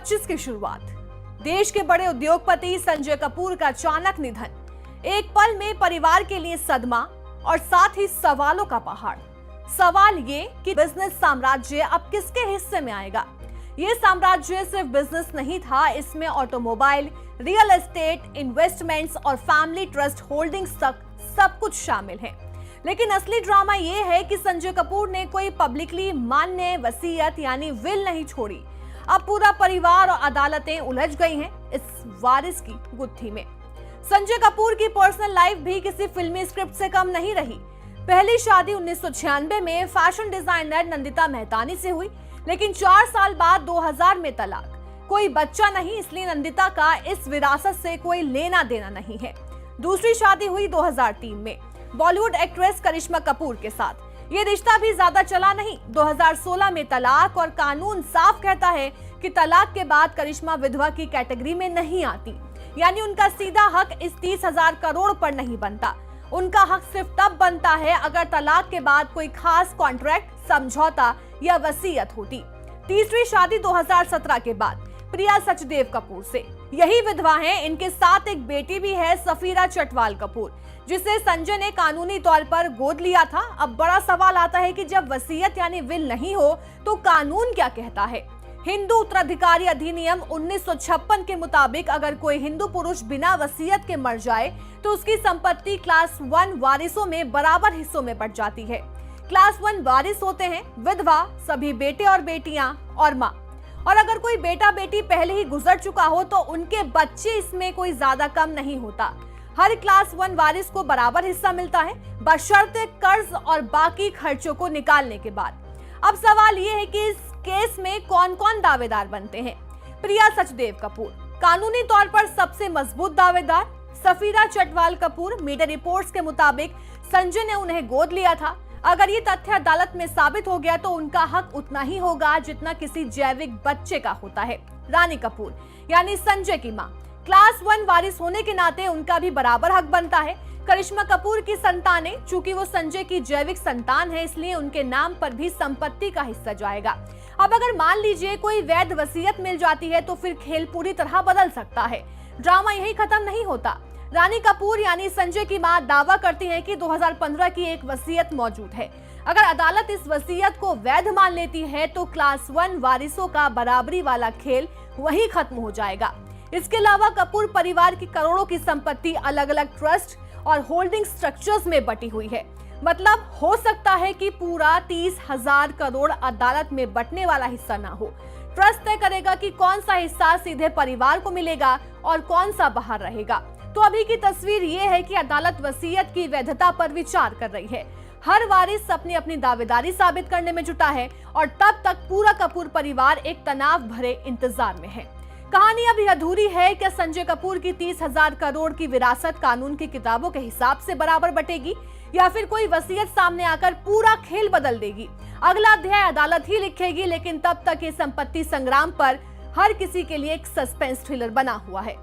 2025 की शुरुआत। देश के बड़े उद्योगपति संजय कपूर का अचानक निधन। एक पल में परिवार के लिए सदमा और साथ ही सवालों का पहाड़। सवाल ये कि बिजनेस साम्राज्य अब किसके हिस्से में आएगा। ये साम्राज्य सिर्फ बिजनेस नहीं था, इसमें ऑटोमोबाइल, रियल एस्टेट, इन्वेस्टमेंट्स और फैमिली ट्रस्ट होल्डिंग्स तक सब कुछ शामिल है। लेकिन असली ड्रामा ये है कि संजय कपूर ने कोई पब्लिकली मान्य वसीयत यानी विल नहीं छोड़ी। अब पूरा परिवार और अदालतें उलझ गई हैं इस वारिस की गुत्थी में। संजय कपूर की पर्सनल लाइफ भी किसी फिल्मी स्क्रिप्ट से कम नहीं रही। पहली शादी 1996 में फैशन डिजाइनर नंदिता मेहतानी से हुई, लेकिन 4 साल बाद 2000 में तलाक। कोई बच्चा नहीं, इसलिए नंदिता का इस विरासत से कोई लेना देना नहीं है। दूसरी शादी हुई 2003 में बॉलीवुड एक्ट्रेस करिश्मा कपूर के साथ। ये रिश्ता भी ज्यादा चला नहीं। 2016 में तलाक, और कानून साफ कहता है कि तलाक के बाद करिश्मा विधवा की कैटेगरी में नहीं आती, यानी उनका सीधा हक इस 30,000 करोड़ पर नहीं बनता। उनका हक सिर्फ तब बनता है अगर तलाक के बाद कोई खास कॉन्ट्रैक्ट, समझौता या वसीयत होती। तीसरी शादी 2017 के बाद प्रिया सचदेव कपूर से। यही विधवा हैं। इनके साथ एक बेटी भी है, सफीरा चटवाल कपूर, जिसे संजय ने कानूनी तौर पर गोद लिया था। अब बड़ा सवाल आता है कि जब वसीयत यानी विल नहीं हो तो कानून क्या कहता है। हिंदू उत्तराधिकारी अधिनियम 1956 के मुताबिक अगर कोई हिंदू पुरुष बिना वसीयत के मर जाए तो उसकी संपत्ति क्लास 1 वारिसों में बराबर हिस्सों में बंट जाती है। क्लास 1 वारिस होते हैं विधवा, सभी बेटे और बेटियां और माँ। और अगर कोई बेटा बेटी पहले ही गुजर चुका हो तो उनके बच्चे इसमें कोई ज्यादा कम नहीं होता। हर क्लास 1 वारिस को बराबर हिस्सा मिलता है, बशर्ते कर्ज और बाकी खर्चों को निकालने के बाद। अब सवाल ये है कि इस केस में कौन कौन दावेदार बनते हैं। प्रिया सचदेव कपूर कानूनी तौर पर सबसे मजबूत दावेदार। सफीरा चटवाल कपूर, मीडिया रिपोर्ट्स के मुताबिक संजय ने उन्हें गोद लिया था। अगर ये तथ्य अदालत में साबित हो गया तो उनका हक उतना ही होगा जितना किसी जैविक बच्चे का होता है। रानी कपूर यानी संजय की मां, क्लास 1 वारिस होने के नाते उनका भी बराबर हक बनता है। करिश्मा कपूर की संतानें, चूंकि वो संजय की जैविक संतान है, इसलिए उनके नाम पर भी संपत्ति का हिस्सा जाएगा। अब अगर मान लीजिए कोई वैध वसीयत मिल जाती है तो फिर खेल पूरी तरह बदल सकता है। ड्रामा यही खत्म नहीं होता। रानी कपूर यानी संजय की मां दावा करती है कि 2015 की एक वसीयत मौजूद है। अगर अदालत इस वसीयत को वैध मान लेती है तो क्लास 1 वारिसों का बराबरी वाला खेल वहीं खत्म हो जाएगा। इसके अलावा कपूर परिवार की करोड़ों की संपत्ति अलग अलग ट्रस्ट और होल्डिंग स्ट्रक्चर्स में बटी हुई है। मतलब हो सकता है कि पूरा 30,000 करोड़ अदालत में बंटने वाला हिस्सा ना हो। ट्रस्ट तय करेगा कि कौन सा हिस्सा सीधे परिवार को मिलेगा और कौन सा बाहर रहेगा। तो अभी की तस्वीर ये है कि अदालत वसीयत की वैधता पर विचार कर रही है। हर वारिस अपनी अपनी दावेदारी साबित करने में जुटा है और तब तक पूरा कपूर परिवार एक तनाव भरे इंतजार में है। कहानी अभी अधूरी है। क्या संजय कपूर की 30,000 करोड़ की विरासत कानून की किताबों के हिसाब से बराबर बटेगी, या फिर कोई वसीयत सामने आकर पूरा खेल बदल देगी? अगला अध्याय अदालत ही लिखेगी, लेकिन तब तक ये संपत्ति संग्राम पर हर किसी के लिए एक सस्पेंस थ्रिलर बना हुआ है।